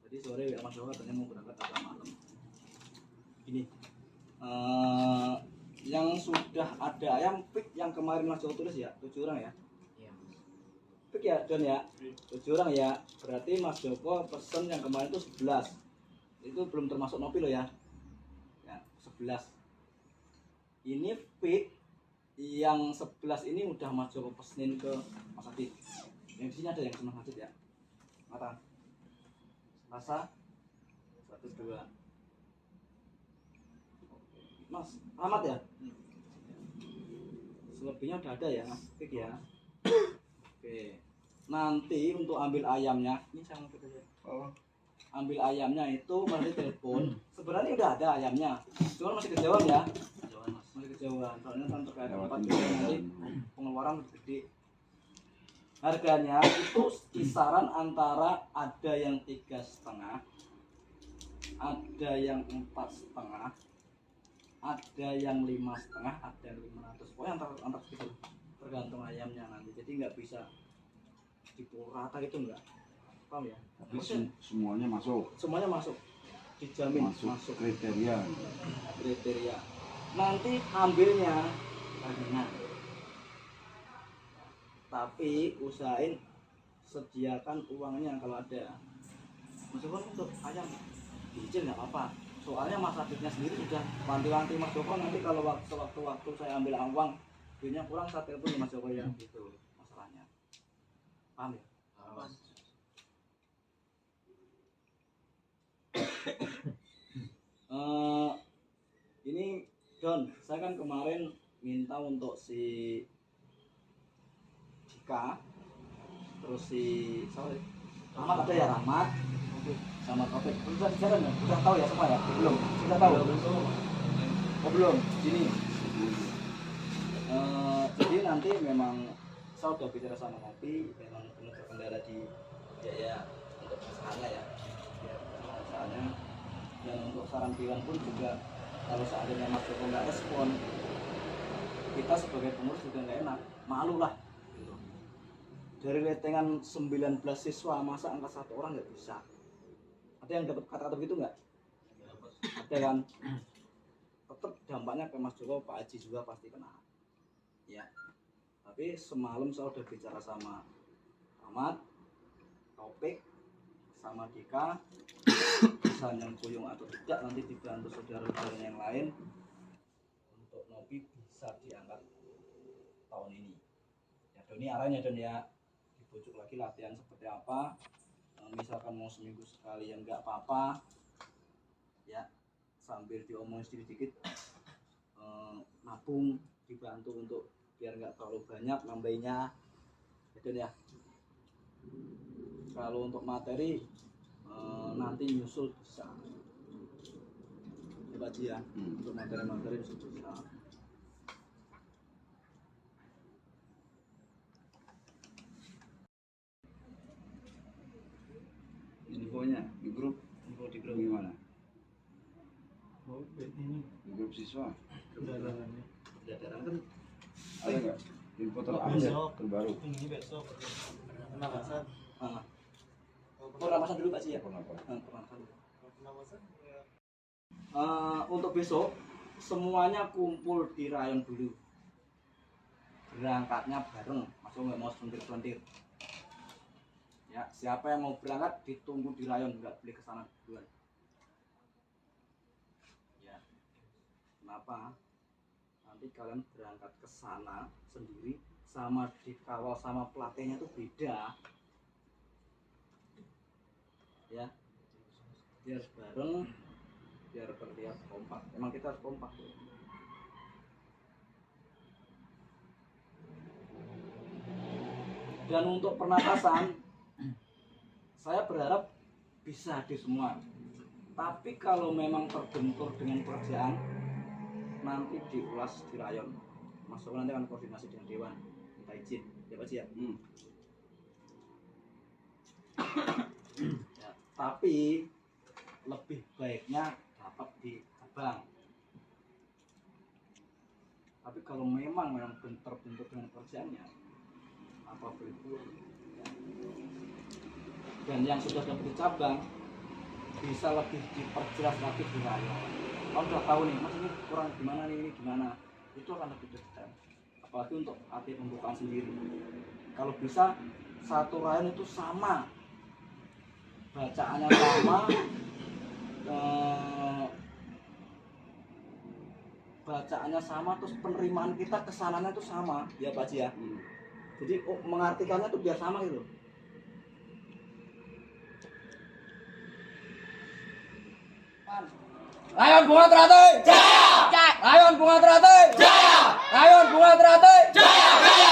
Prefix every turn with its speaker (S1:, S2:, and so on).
S1: Jadi sore ya Mas Joko katanya mau berangkat agak malam. Ini yang sudah ada ayam pick yang kemarin Mas Joko tulis ya 7 orang ya.
S2: Iya.
S1: Pick ya Don ya 7 orang ya. Berarti Mas Joko pesen yang kemarin itu 11. Itu belum termasuk Nopi loh ya. Ya 11. Ini pick yang 11 ini udah Mas Joko pesenin ke Mas Adit. Yang di sini ada yang senang Mas Adit ya. Mata. Rasa 1 2. Mas, amat ya? Selebihnya udah ada ya, Pik ya. Oke. Nanti untuk ambil ayamnya, ini saya mau aja.
S3: Oh.
S1: Ambil ayamnya itu masih telepon. Sebenarnya udah ada ayamnya, cuma masih kejauhan ya. Masih kejauhan. Soalnya kan terkait tempat nanti pengeluaran lebih gede. Harganya itu kisaran antara ada yang 3,5, ada yang 4,5, ada yang 5,5, ada yang 500. Pokoknya antar segitu, tergantung ayamnya nanti. Jadi nggak bisa dipukul rata gitu, nggak, paham ya?
S3: Tapi semuanya masuk.
S1: Semuanya masuk, dijamin
S3: masuk kriteria.
S1: Nanti ambilnya banyak, tapi usahain sediakan uangnya kalau ada. Meskipun untuk ayam dicicil nggak apa-apa. Soalnya Mas Aditnya sendiri sudah wanti-wanti Mas Joko, nanti kalau waktu saya ambil uang duitnya kurang saya telepon Mas Joko ya, gitu masalahnya. Paham ya?
S2: Paham.
S1: Ini Don, saya kan kemarin minta untuk si Jika, terus si Rahmat ada ya, Rahmat sama Topik. Udah bicara ya? Udah tahu ya semua ya? Belum? Sudah tahu? Oh belum? Sini. Jadi nanti memang saya udah bicara sama Kopi, memang penuh terkendala di biaya untuk usahanya ya. Usahanya. Dan untuk saran pikiran pun juga kalau seandainya Mas Joko nggak respon, kita sebagai pengurus juga nggak enak, malu lah. Dari letengan 19 siswa masa angkat 1 orang nggak bisa. Ada yang dapat kata-kata begitu nggak? Ada kan? Tetap dampaknya ke Mas Joko, Pak Haji juga pasti kena. Ya. Tapi semalam saya udah bicara sama Ahmad, Taufik, sama Dika, bisa nyempuyung atau tidak nanti dibantu saudara-saudara yang lain untuk Nopi bisa diangkat tahun ini. Ya Doni arahnya Don ya, dibujuk lagi latihan seperti apa. Misalkan mau seminggu sekali yang nggak apa-apa ya, sambil diomongin sedikit-sedikit, nabung, dibantu untuk biar nggak terlalu banyak nambahinnya gitu ya. Kalau untuk materi nanti nyusul bisa coba aja ya, untuk materi-materi nyusul bisa.
S3: Infonya di grup gimana?
S2: Ini
S3: Di grup siswa
S1: Kebetulan kan
S3: ada nggak info terupdate terbaru?
S2: ini besok penampasan.
S1: Pernapasan dulu Pak Ci ya. Pernapasan dulu. Untuk besok semuanya kumpul di rayon dulu. Berangkatnya bareng, masuk nggak mau selentir-selentir. Ya, siapa yang mau berangkat ditunggu di rayon, nggak boleh kesana duluan. Ya, kenapa? Nanti kalian berangkat ke sana sendiri sama dikawal sama pelatihnya itu beda. Ya, biar bareng, biar terlihat kompak. Emang kita harus kompak. Dan untuk pernapasan, saya berharap bisa hadir semua. Tapi kalau memang terbentur dengan pekerjaan, nanti diulas di rayon. Mas Joko nanti akan koordinasi dengan dewan, minta izin, ya Pak Ci ya. Ya, tapi lebih baiknya dapat di Abang. Tapi kalau memang terbentur dengan pekerjaannya, apa boleh pulang. Ya. Dan yang sudah dapat di cabang bisa lebih diperjelas lagi di rayon. Kalau udah tahu nih, mas ini kurang gimana nih, ini gimana, itu akan lebih detail. Apalagi untuk AT pembukaan sendiri. Kalau bisa satu rayon itu sama, bacaannya sama, bacaannya sama, terus penerimaan kita kesananya itu sama, ya Pak Haji ya. Jadi mengartikannya tuh biar sama gitu. Rayon Bunga Teratai Jaya! Rayon Bunga Teratai Jaya! Rayon Bunga Teratai Jaya!